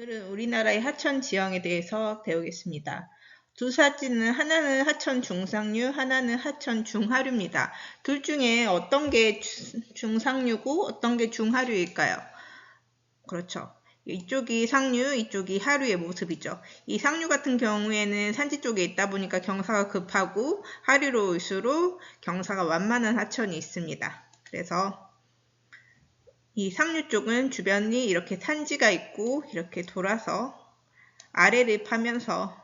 오늘은 우리나라의 하천 지형에 대해서 배우겠습니다. 두 사진은 하나는 하천 중상류, 하나는 하천 중하류입니다. 둘 중에 어떤 게 중상류고 어떤 게 중하류일까요? 그렇죠. 이쪽이 상류, 이쪽이 하류의 모습이죠. 이 상류 같은 경우에는 산지 쪽에 있다 보니까 경사가 급하고 하류로 올수록 경사가 완만한 하천이 있습니다. 그래서 이 상류 쪽은 주변이 이렇게 산지가 있고 이렇게 돌아서 아래를 파면서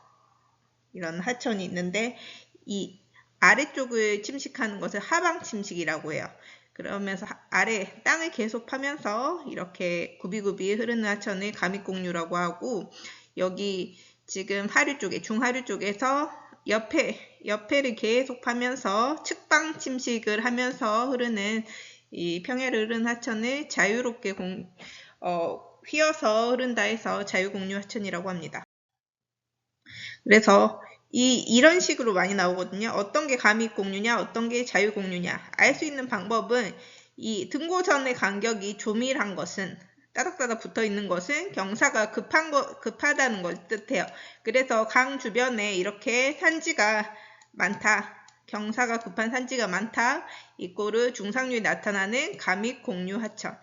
이런 하천이 있는데 이 아래쪽을 침식하는 것을 하방 침식이라고 해요. 그러면서 아래 땅을 계속 파면서 이렇게 굽이굽이 흐르는 하천을 가믹공류라고 하고, 여기 지금 하류 쪽에 중하류 쪽에서 옆에를 계속 파면서 측방 침식을 하면서 흐르는 이 평야를 흐르는 하천을 자유롭게 휘어서 흐른다 해서 자유공류 하천이라고 합니다. 그래서 이런 식으로 많이 나오거든요. 어떤 게 가믹공류냐, 어떤 게 자유공류냐. 알 수 있는 방법은 이 등고선의 간격이 조밀한 것은, 따닥따닥 붙어 있는 것은 경사가 급하다는 걸 뜻해요. 그래서 강 주변에 이렇게 산지가 많다, 경사가 급한 산지가 많다, 이꼬르 중상류에 나타나는 가믹공류 하천.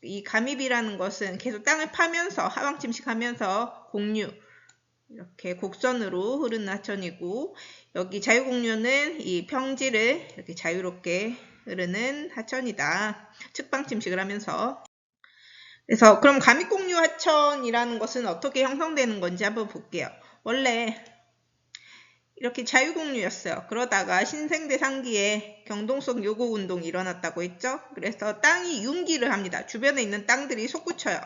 이 가믹이라는 것은 계속 땅을 파면서 하방 침식하면서 공류, 이렇게 곡선으로 흐르는 하천이고, 여기 자유공류는 이 평지를 이렇게 자유롭게 흐르는 하천이다. 측방 침식을 하면서. 그래서 그럼 가믹공류 하천이라는 것은 어떻게 형성되는 건지 한번 볼게요. 원래 이렇게 자유공류였어요. 그러다가 신생대 상기에 경동성 요곡 운동이 일어났다고 했죠. 그래서 땅이 융기를 합니다. 주변에 있는 땅들이 솟구쳐요.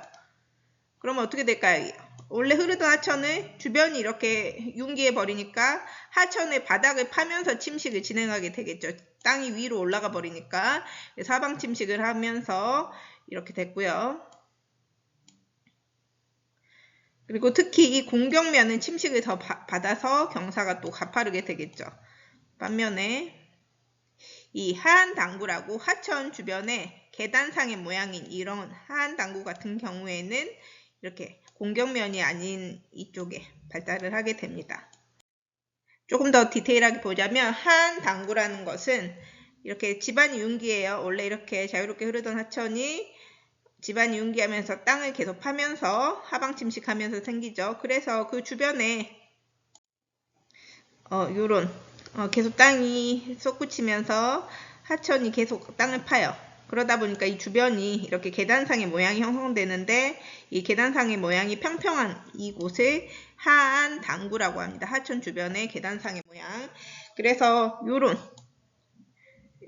그러면 어떻게 될까요? 원래 흐르던 하천을 주변이 이렇게 융기해 버리니까 하천의 바닥을 파면서 침식을 진행하게 되겠죠. 땅이 위로 올라가 버리니까. 그래서 하방 침식을 하면서 이렇게 됐고요. 그리고 특히 이 공경면은 침식을 더 받아서 경사가 또 가파르게 되겠죠. 반면에 이 하한 당구라고 하천 주변에 계단상의 모양인 이런 하한 당구 같은 경우에는 이렇게 공경면이 아닌 이쪽에 발달을 하게 됩니다. 조금 더 디테일하게 보자면 하한 당구라는 것은 이렇게 집안이 융기예요. 원래 이렇게 자유롭게 흐르던 하천이 집안이 융기하면서 땅을 계속 파면서 하방 침식하면서 생기죠. 그래서 그 주변에 요런 계속 땅이 솟구치면서 하천이 계속 땅을 파요. 그러다 보니까 이 주변이 이렇게 계단상의 모양이 형성되는데, 이 계단상의 모양이 평평한 이곳을 하한 당구라고 합니다. 하천 주변의 계단상의 모양. 그래서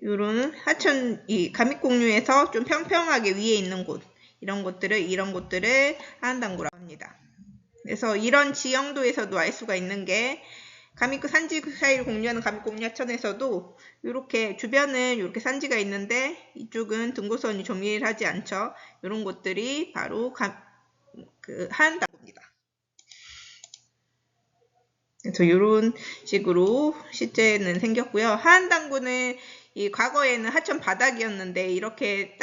요런 하천, 이 가믹공류에서 좀 평평하게 위에 있는 곳, 이런 곳들을 하한 당구라고 합니다. 그래서 이런 지형도에서도 알 수가 있는 게, 가믹 산지 사이를 공유하는 가믹공류 하천에서도 이렇게 주변은 이렇게 산지가 있는데 이쪽은 등고선이 조밀하지 않죠. 이런 곳들이 바로 하한 당구입니다. 그래서 이런 식으로 실제는 생겼고요. 하한 당구는 이 과거에는 하천 바닥이었는데 이렇게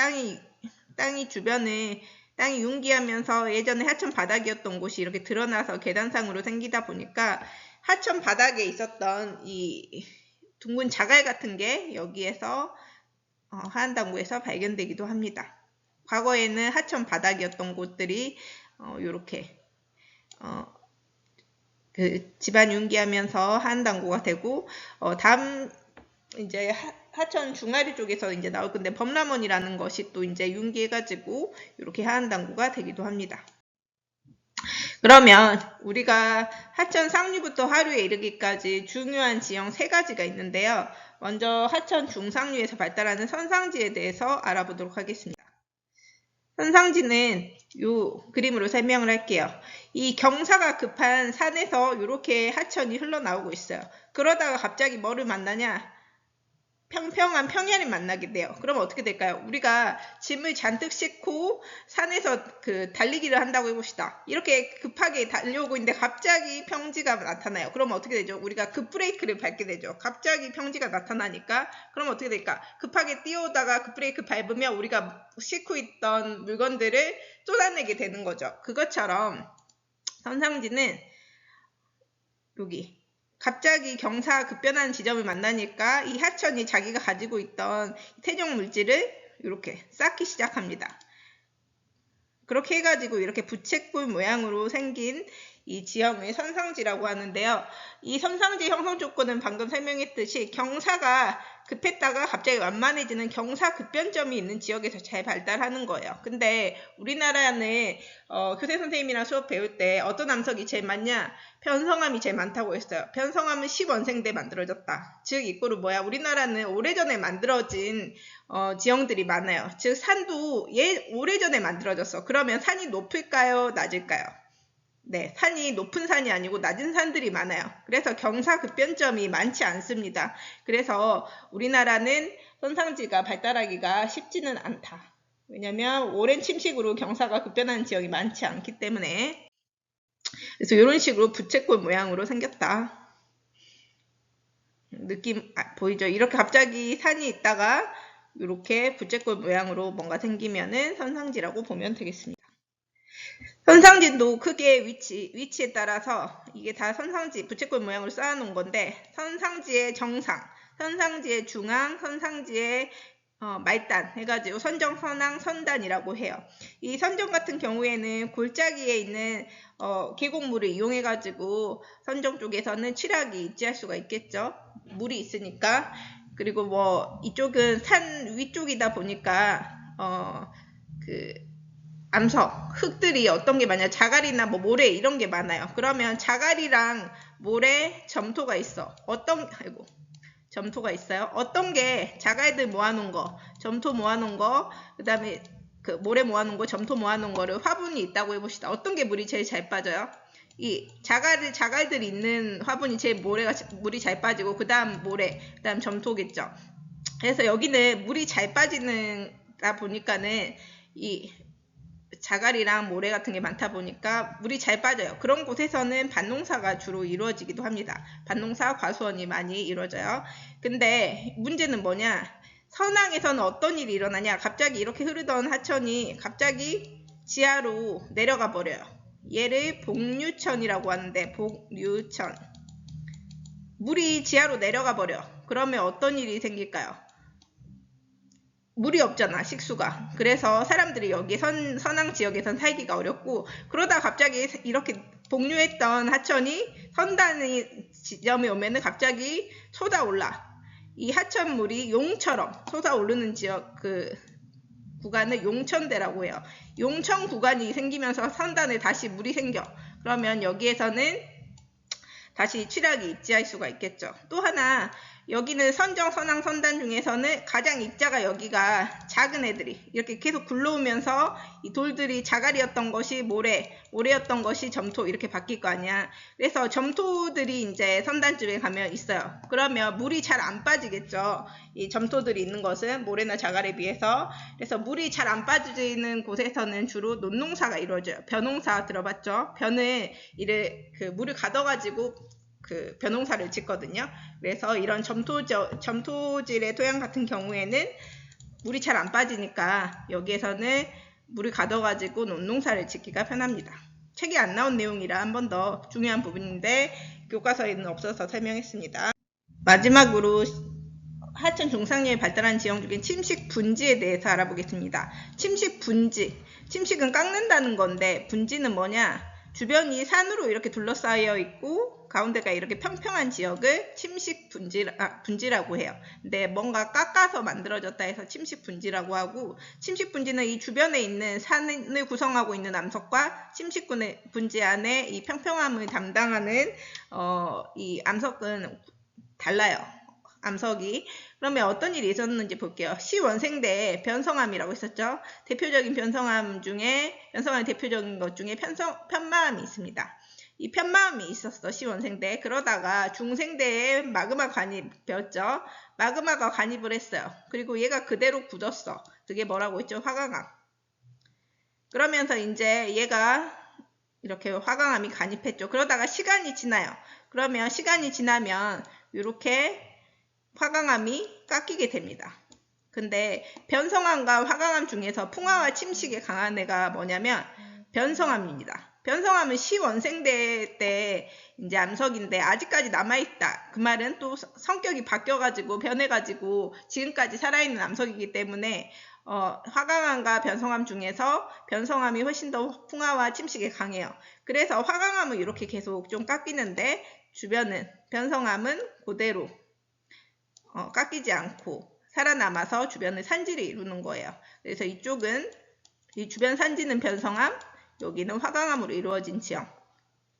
땅이 주변에 땅이 융기하면서 예전에 하천 바닥이었던 곳이 이렇게 드러나서 계단상으로 생기다 보니까 하천 바닥에 있었던 이 둥근 자갈 같은 게 여기에서 하한 당구에서 발견되기도 합니다. 과거에는 하천 바닥이었던 곳들이 이렇게 집안 융기하면서 하한 당구가 되고, 다음 이제 하천 중하류 쪽에서 이제 나올 건데 범람원이라는 것이 또 이제 융기해가지고 이렇게 하한 당구가 되기도 합니다. 그러면 우리가 하천 상류부터 하류에 이르기까지 중요한 지형 3가지가 있는데요. 먼저 하천 중상류에서 발달하는 선상지에 대해서 알아보도록 하겠습니다. 선상지는 이 그림으로 설명을 할게요. 이 경사가 급한 산에서 이렇게 하천이 흘러나오고 있어요. 그러다가 갑자기 뭐를 만나냐? 평평한 평야를 만나게 돼요. 그럼 어떻게 될까요? 우리가 짐을 잔뜩 싣고 산에서 달리기를 한다고 해봅시다. 이렇게 급하게 달려오고 있는데 갑자기 평지가 나타나요. 그럼 어떻게 되죠? 우리가 급브레이크를 밟게 되죠. 갑자기 평지가 나타나니까. 그럼 어떻게 될까? 급하게 뛰어오다가 급브레이크 밟으면 우리가 싣고 있던 물건들을 쏟아내게 되는 거죠. 그것처럼 선상지는 여기 갑자기 경사 급변하는 지점을 만나니까 이 하천이 자기가 가지고 있던 태종 물질을 이렇게 쌓기 시작합니다. 그렇게 해가지고 이렇게 부채꼴 모양으로 생긴 이 지형을 선상지라고 하는데요. 이 선상지 형성 조건은 방금 설명했듯이 경사가 급했다가 갑자기 완만해지는 경사 급변점이 있는 지역에서 잘 발달하는 거예요. 근데 우리나라는 교생 선생님이랑 수업 배울 때 어떤 암석이 제일 많냐? 변성암이 제일 많다고 했어요. 변성암은 10원생대 만들어졌다. 즉 이꼬르 뭐야? 우리나라는 오래전에 만들어진 지형들이 많아요. 즉 산도 오래전에 만들어졌어. 그러면 산이 높을까요? 낮을까요? 네, 산이 높은 산이 아니고 낮은 산들이 많아요. 그래서 경사 급변점이 많지 않습니다. 그래서 우리나라는 선상지가 발달하기가 쉽지는 않다. 왜냐면 오랜 침식으로 경사가 급변하는 지역이 많지 않기 때문에. 그래서 이런 식으로 부채꼴 모양으로 생겼다. 느낌 보이죠? 이렇게 갑자기 산이 있다가 이렇게 부채꼴 모양으로 뭔가 생기면은 선상지라고 보면 되겠습니다. 선상지도 크기의 위치에 따라서 이게 다 선상지, 부채꼴 모양으로 쌓아놓은 건데 선상지의 정상, 선상지의 중앙, 선상지의 말단 해가지고 선정, 선앙, 선단이라고 해요. 이 선정 같은 경우에는 골짜기에 있는 계곡물을 이용해가지고 선정 쪽에서는 취락이 입지할 수가 있겠죠. 물이 있으니까. 그리고 뭐 이쪽은 산 위쪽이다 보니까 암석, 흙들이 어떤 게 많냐, 자갈이나 뭐 모래 이런 게 많아요. 그러면 자갈이랑 모래, 점토가 있어. 점토가 있어요. 어떤 게 자갈들 모아놓은 거, 점토 모아놓은 거, 그 다음에 그 모래 모아놓은 거, 점토 모아놓은 거를 화분이 있다고 해봅시다. 어떤 게 물이 제일 잘 빠져요? 이 자갈들이 있는 화분이 제일 물이 잘 빠지고 그 다음 모래, 그 다음 점토겠죠. 그래서 여기는 물이 잘 빠지는다 보니까는 이 자갈이랑 모래 같은 게 많다 보니까 물이 잘 빠져요. 그런 곳에서는 밭농사가 주로 이루어지기도 합니다. 밭농사, 과수원이 많이 이루어져요. 근데 문제는 뭐냐? 선앙에서는 어떤 일이 일어나냐? 갑자기 이렇게 흐르던 하천이 갑자기 지하로 내려가 버려요. 얘를 복류천이라고 하는데, 복류천. 물이 지하로 내려가 버려. 그러면 어떤 일이 생길까요? 물이 없잖아, 식수가. 그래서 사람들이 여기 선앙 지역에선 살기가 어렵고, 그러다 갑자기 이렇게 복류했던 하천이 선단의 지점에 오면은 갑자기 솟아올라. 이 하천물이 용처럼 솟아오르는 지역, 구간을 용천대라고 해요. 용천 구간이 생기면서 선단에 다시 물이 생겨. 그러면 여기에서는 다시 취락이 입지할 수가 있겠죠. 또 하나, 여기는 선정, 선앙, 선단 중에서는 가장 입자가 여기가 작은 애들이 이렇게 계속 굴러오면서 이 돌들이 자갈이었던 것이 모래였던 것이 점토 이렇게 바뀔 거 아니야. 그래서 점토들이 이제 선단쯤에 가면 있어요. 그러면 물이 잘 안 빠지겠죠. 이 점토들이 있는 것은 모래나 자갈에 비해서. 그래서 물이 잘 안 빠지는 곳에서는 주로 논농사가 이루어져요. 벼농사 들어봤죠? 벼는 물을 가둬가지고 벼농사를 짓거든요. 그래서 이런 점토질의 토양 같은 경우에는 물이 잘 안 빠지니까 여기에서는 물을 가둬가지고 논농사를 짓기가 편합니다. 책에 안 나온 내용이라 한 번 더 중요한 부분인데 교과서에는 없어서 설명했습니다. 마지막으로 하천 중상류에 발달한 지형 중에 침식 분지에 대해서 알아보겠습니다. 침식 분지. 침식은 깎는다는 건데 분지는 뭐냐? 주변이 산으로 이렇게 둘러싸여 있고 가운데가 이렇게 평평한 지역을 침식 분지라고 해요. 근데 뭔가 깎아서 만들어졌다 해서 침식 분지라고 하고, 침식 분지는 이 주변에 있는 산을 구성하고 있는 암석과 침식 분지 안에 이 평평함을 담당하는 이 암석은 달라요. 암석이. 그러면 어떤 일이 있었는지 볼게요. 시원생대에 변성암이라고 있었죠. 대표적인 변성암의 대표적인 것 중에 편마암이 있습니다. 이 편마암이 있었어, 시원생대. 그러다가 중생대에 마그마 관입되었죠. 마그마가 관입을 했어요. 그리고 얘가 그대로 굳었어. 그게 뭐라고 했죠? 화강암. 그러면서 이제 얘가 이렇게 화강암이 관입했죠. 그러다가 시간이 지나요. 그러면 시간이 지나면 이렇게 화강암이 깎이게 됩니다. 근데 변성암과 화강암 중에서 풍화와 침식에 강한 애가 뭐냐면 변성암입니다. 변성함은 시원생대 때 이제 암석인데 아직까지 남아있다. 그 말은 또 성격이 바뀌어가지고 변해가지고 지금까지 살아있는 암석이기 때문에 화강암과 변성암 중에서 변성암이 훨씬 더 풍화와 침식에 강해요. 그래서 화강암은 이렇게 계속 좀 깎이는데 주변은 변성암은 그대로 깎이지 않고 살아남아서 주변을 산지를 이루는 거예요. 그래서 이쪽은 이 주변 산지는 변성암, 여기는 화강암으로 이루어진 지형.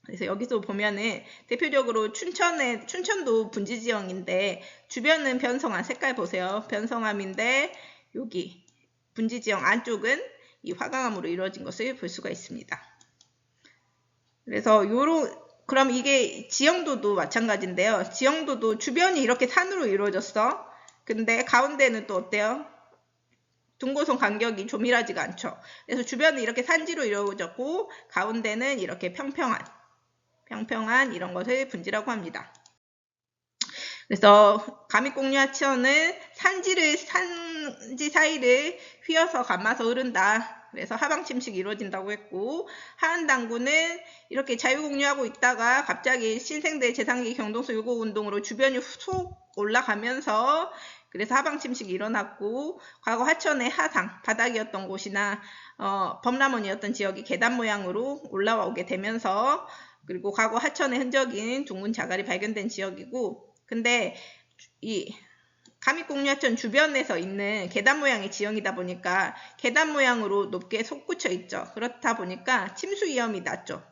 그래서 여기서 보면은 대표적으로 춘천도 분지 지형인데 주변은 변성암, 색깔 보세요. 변성암인데 여기 분지 지형 안쪽은 이 화강암으로 이루어진 것을 볼 수가 있습니다. 그래서 그럼 이게 지형도도 마찬가지인데요. 지형도도 주변이 이렇게 산으로 이루어졌어. 근데 가운데는 또 어때요? 둥고선 간격이 조밀하지가 않죠. 그래서 주변은 이렇게 산지로 이루어졌고 가운데는 이렇게 평평한 이런 것을 분지라고 합니다. 그래서 가미공류 하천은 산지 사이를 휘어서 감아서 흐른다. 그래서 하방 침식이 이루어진다고 했고 하안당구는 이렇게 자유공류하고 있다가 갑자기 신생대 제상기 경동수 요곡 운동으로 주변이 속 올라가면서 그래서 하방 침식이 일어났고 과거 하천의 하상 바닥이었던 곳이나 범람원이었던 지역이 계단 모양으로 올라오게 되면서 그리고 과거 하천의 흔적인 둥근 자갈이 발견된 지역이고 근데 이 가미공류하천 주변에서 있는 계단 모양의 지형이다 보니까 계단 모양으로 높게 솟구쳐 있죠. 그렇다 보니까 침수 위험이 낮죠.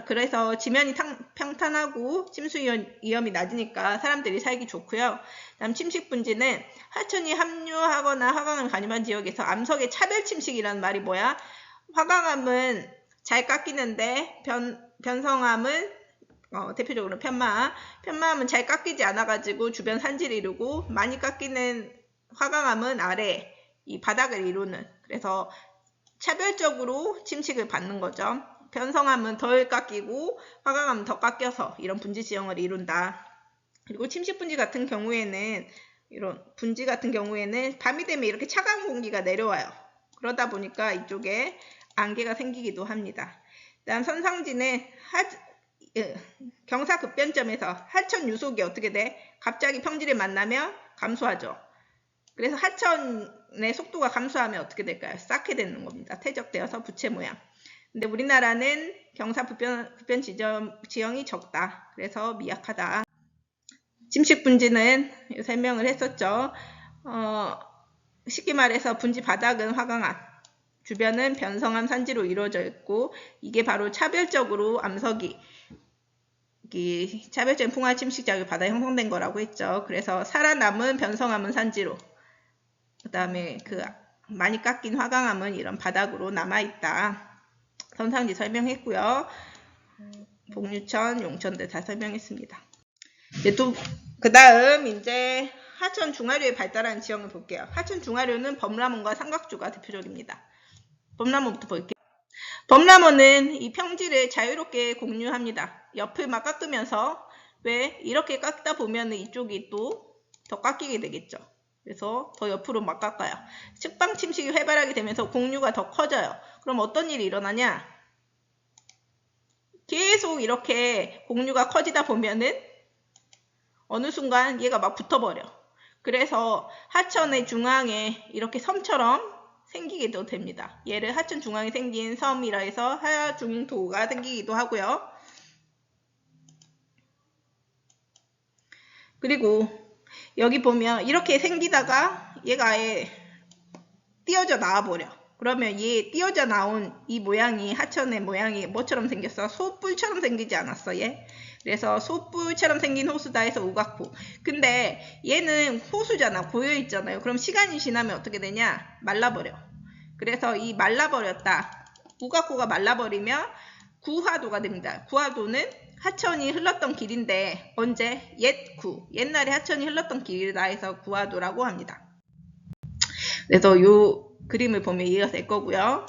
그래서 지면이 평탄하고 침수 위험이 낮으니까 사람들이 살기 좋고요. 다음 침식 분지는 하천이 합류하거나 화강암을 가늠한 지역에서 암석의 차별 침식이라는 말이 뭐야? 화강암은 잘 깎이는데 변성암은 대표적으로 편마암은 잘 깎이지 않아가지고 주변 산지를 이루고 많이 깎이는 화강암은 아래 이 바닥을 이루는 그래서 차별적으로 침식을 받는 거죠. 변성암은 덜 깎이고 화강암은 더 깎여서 이런 분지 지형을 이룬다. 그리고 침식 분지 같은 경우에는 밤이 되면 이렇게 차가운 공기가 내려와요. 그러다 보니까 이쪽에 안개가 생기기도 합니다. 다음 선상지는 경사급변점에서 하천 유속이 어떻게 돼? 갑자기 평지를 만나면 감소하죠. 그래서 하천의 속도가 감소하면 어떻게 될까요? 쌓게 되는 겁니다. 퇴적되어서 부채 모양. 근데 우리나라는 경사급변 지형이 적다. 그래서 미약하다. 침식 분지는 설명을 했었죠. 쉽게 말해서 분지 바닥은 화강암, 주변은 변성암 산지로 이루어져 있고 이게 바로 차별적으로 암석이 차별적인 풍화 침식 자극 바다에 형성된 거라고 했죠. 그래서 살아남은 변성암은 산지로 그 다음에 많이 깎인 화강암은 이런 바닥으로 남아있다. 선상지 설명했고요. 복류천, 용천들 다 설명했습니다. 이제 그 다음 이제 하천 중하류에 발달한 지형을 볼게요. 하천 중하류는 범람원과 삼각주가 대표적입니다. 범람원부터 볼게요. 범람원은 이 평지를 자유롭게 공유합니다. 옆을 막 깎으면서 왜 이렇게 깎다 보면 이쪽이 또 더 깎이게 되겠죠. 그래서 더 옆으로 막 깎아요. 측방 침식이 활발하게 되면서 공류가 더 커져요. 그럼 어떤 일이 일어나냐? 계속 이렇게 공류가 커지다 보면은 어느 순간 얘가 막 붙어버려. 그래서 하천의 중앙에 이렇게 섬처럼 생기기도 됩니다. 얘를 하천 중앙에 생긴 섬이라 해서 하중도가 생기기도 하고요. 그리고 여기 보면 이렇게 생기다가 얘가 아예 띄어져 나와버려. 그러면 얘 띄어져 나온 이 모양이 하천의 모양이 뭐처럼 생겼어? 소뿔처럼 생기지 않았어 얘? 그래서 소뿔처럼 생긴 호수다 해서 우각포. 근데 얘는 호수잖아. 고여있잖아요. 그럼 시간이 지나면 어떻게 되냐? 말라버려. 그래서 이 말라버렸다. 우각포가 말라버리면 구하도가 됩니다. 구하도는 하천이 흘렀던 길인데 언제? 옛날에 하천이 흘렀던 길이다 해서 구하도라고 합니다. 그래서 요 그림을 보면 이해가 될 거고요.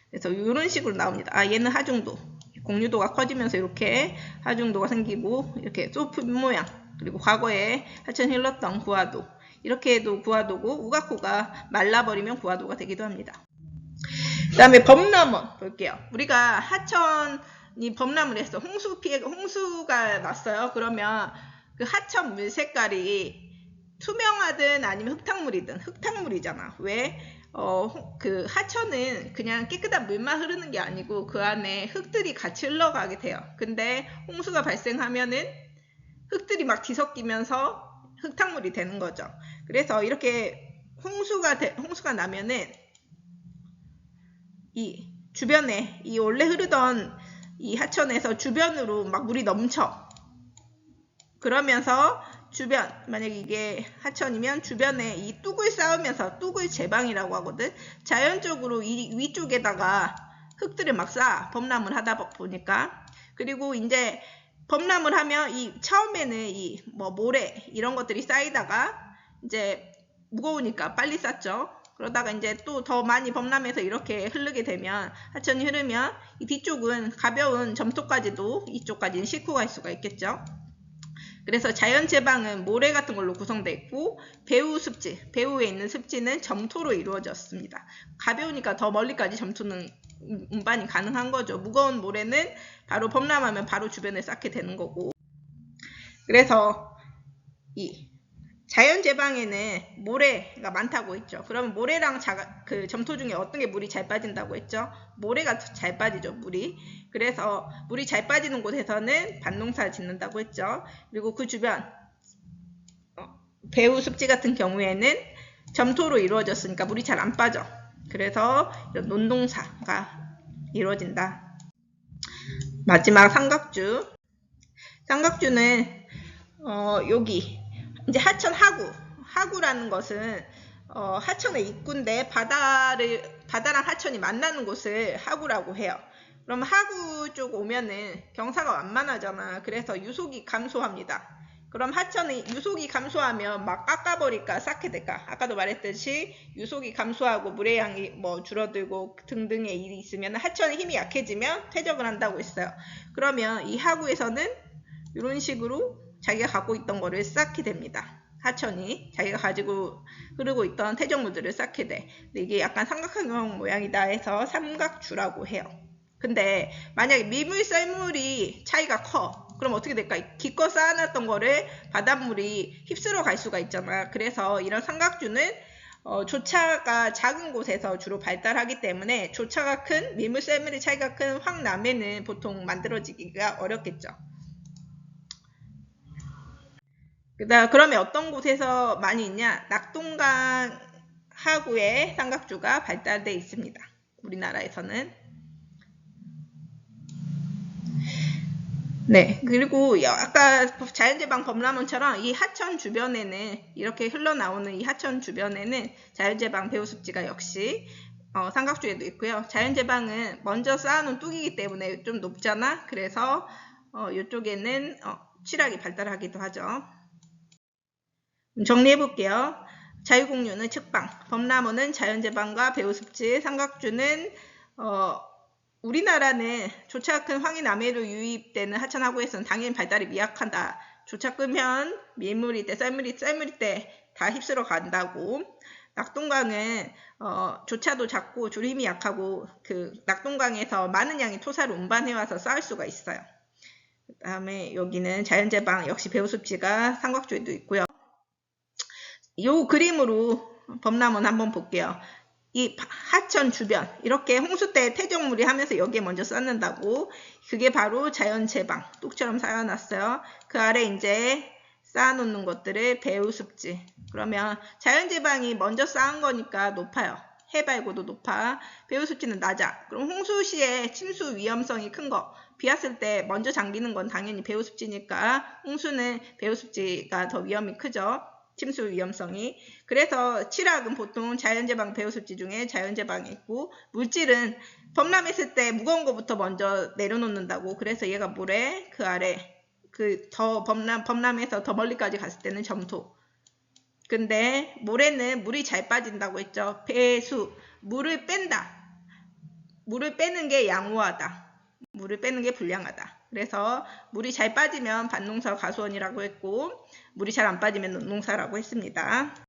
그래서 이런 식으로 나옵니다. 얘는 하중도. 공유도가 커지면서 이렇게 하중도가 생기고 이렇게 소프 모양. 그리고 과거에 하천이 흘렀던 구하도. 이렇게 해도 구하도고 우각호가 말라버리면 구하도가 되기도 합니다. 다음에 범람원 볼게요. 우리가 하천이 범람을 했어. 홍수가 났어요. 그러면 그 하천 물 색깔이 투명하든 아니면 흙탕물이든 흙탕물이잖아. 왜? 그 하천은 그냥 깨끗한 물만 흐르는 게 아니고 그 안에 흙들이 같이 흘러가게 돼요. 근데 홍수가 발생하면은 흙들이 막 뒤섞이면서 흙탕물이 되는 거죠. 그래서 이렇게 홍수가 나면은 이 주변에 이 원래 흐르던 이 하천에서 주변으로 막 물이 넘쳐. 그러면서 주변, 만약에 이게 하천이면 주변에 이 뚝을 쌓으면서 뚝을 제방이라고 하거든. 자연적으로 이 위쪽에다가 흙들을 막 쌓아. 범람을 하다 보니까. 그리고 이제 범람을 하면 이 처음에는 이 뭐 모래 이런 것들이 쌓이다가 이제 무거우니까 빨리 쌓죠. 그러다가 이제 또 더 많이 범람해서 이렇게 흐르게 되면 하천이 흐르면 이 뒤쪽은 가벼운 점토까지도 이쪽까지는 싣고 갈 수가 있겠죠. 그래서 자연제방은 모래 같은 걸로 구성되어 있고 배우습지, 배우에 있는 습지는 점토로 이루어졌습니다. 가벼우니까 더 멀리까지 점토는 운반이 가능한 거죠. 무거운 모래는 바로 범람하면 바로 주변에 쌓게 되는 거고. 그래서 이 자연제방에는 모래가 많다고 했죠. 그러면 모래랑 그 점토 중에 어떤 게 물이 잘 빠진다고 했죠? 모래가 잘 빠지죠, 물이. 그래서 물이 잘 빠지는 곳에서는 밭농사를 짓는다고 했죠. 그리고 그 주변 배우 습지 같은 경우에는 점토로 이루어졌으니까 물이 잘 안 빠져. 그래서 이런 논농사가 이루어진다. 마지막 삼각주. 삼각주는 여기 이제 하천 하구라는 것은 하천의 입구인데 바다랑 하천이 만나는 곳을 하구라고 해요. 그럼 하구 쪽 오면은 경사가 완만하잖아. 그래서 유속이 감소합니다. 그럼 하천의 유속이 감소하면 막 깎아버릴까 쌓게 될까? 아까도 말했듯이 유속이 감소하고 물의 양이 뭐 줄어들고 등등의 일이 있으면 하천의 힘이 약해지면 퇴적을 한다고 했어요. 그러면 이 하구에서는 이런 식으로 자기가 갖고 있던 거를 쌓게 됩니다. 하천이 자기가 가지고 흐르고 있던 퇴적물들을 쌓게 돼. 근데 이게 약간 삼각형 모양이다 해서 삼각주라고 해요. 근데 만약에 미물 썰물이 차이가 커. 그럼 어떻게 될까? 기껏 쌓아놨던 거를 바닷물이 휩쓸어 갈 수가 있잖아. 그래서 이런 삼각주는 조차가 작은 곳에서 주로 발달하기 때문에 조차가 큰 미물 썰물의 차이가 큰 황남에는 보통 만들어지기가 어렵겠죠. 그러면 어떤 곳에서 많이 있냐? 낙동강 하구에 삼각주가 발달되어 있습니다. 우리나라에서는. 네, 그리고 아까 자연제방 범람원처럼 이 하천 주변에는 이렇게 흘러나오는 이 하천 주변에는 자연제방 배우습지가 역시 삼각주에도 있고요. 자연제방은 먼저 쌓아놓은 뚝이기 때문에 좀 높잖아. 그래서 이쪽에는 취락이 발달하기도 하죠. 정리해 볼게요. 자유공유는 측방, 범람원은 자연제방과 배우습지, 삼각주는 우리나라는 조차 큰 황해남해로 유입되는 하천하구에서는 당연히 발달이 미약하다. 조차 끄면 밀물일 때, 썰물일 때 다 휩쓸어 간다고. 낙동강은 조차도 작고 줄 힘이 약하고 그 낙동강에서 많은 양의 토사를 운반해와서 쌓을 수가 있어요. 그 다음에 여기는 자연제방 역시 배우습지가 삼각주에도 있고요. 이 그림으로 범람원 한번 볼게요. 이 하천 주변 이렇게 홍수 때 퇴적물이 하면서 여기에 먼저 쌓는다고. 그게 바로 자연제방 뚝처럼 쌓아놨어요. 그 아래 이제 쌓아놓는 것들을 배우습지. 그러면 자연제방이 먼저 쌓은 거니까 높아요. 해발고도 높아. 배우습지는 낮아. 그럼 홍수 시에 침수 위험성이 큰 거. 비 왔을 때 먼저 잠기는 건 당연히 배우습지니까 홍수는 배우습지가 더 위험이 크죠. 침수 위험성이. 그래서 칠학은 보통 자연제방 배우습지 중에 자연제방이 있고, 물질은 범람했을 때 무거운 거부터 먼저 내려놓는다고. 그래서 얘가 모래, 그 아래 그 더 범람해서 더 멀리까지 갔을 때는 점토. 근데 모래는 물이 잘 빠진다고 했죠. 배수, 물을 뺀다. 물을 빼는 게 양호하다. 물을 빼는 게 불량하다. 그래서 물이 잘 빠지면 밭농사 가수원이라고 했고 물이 잘 안 빠지면 논농사라고 했습니다.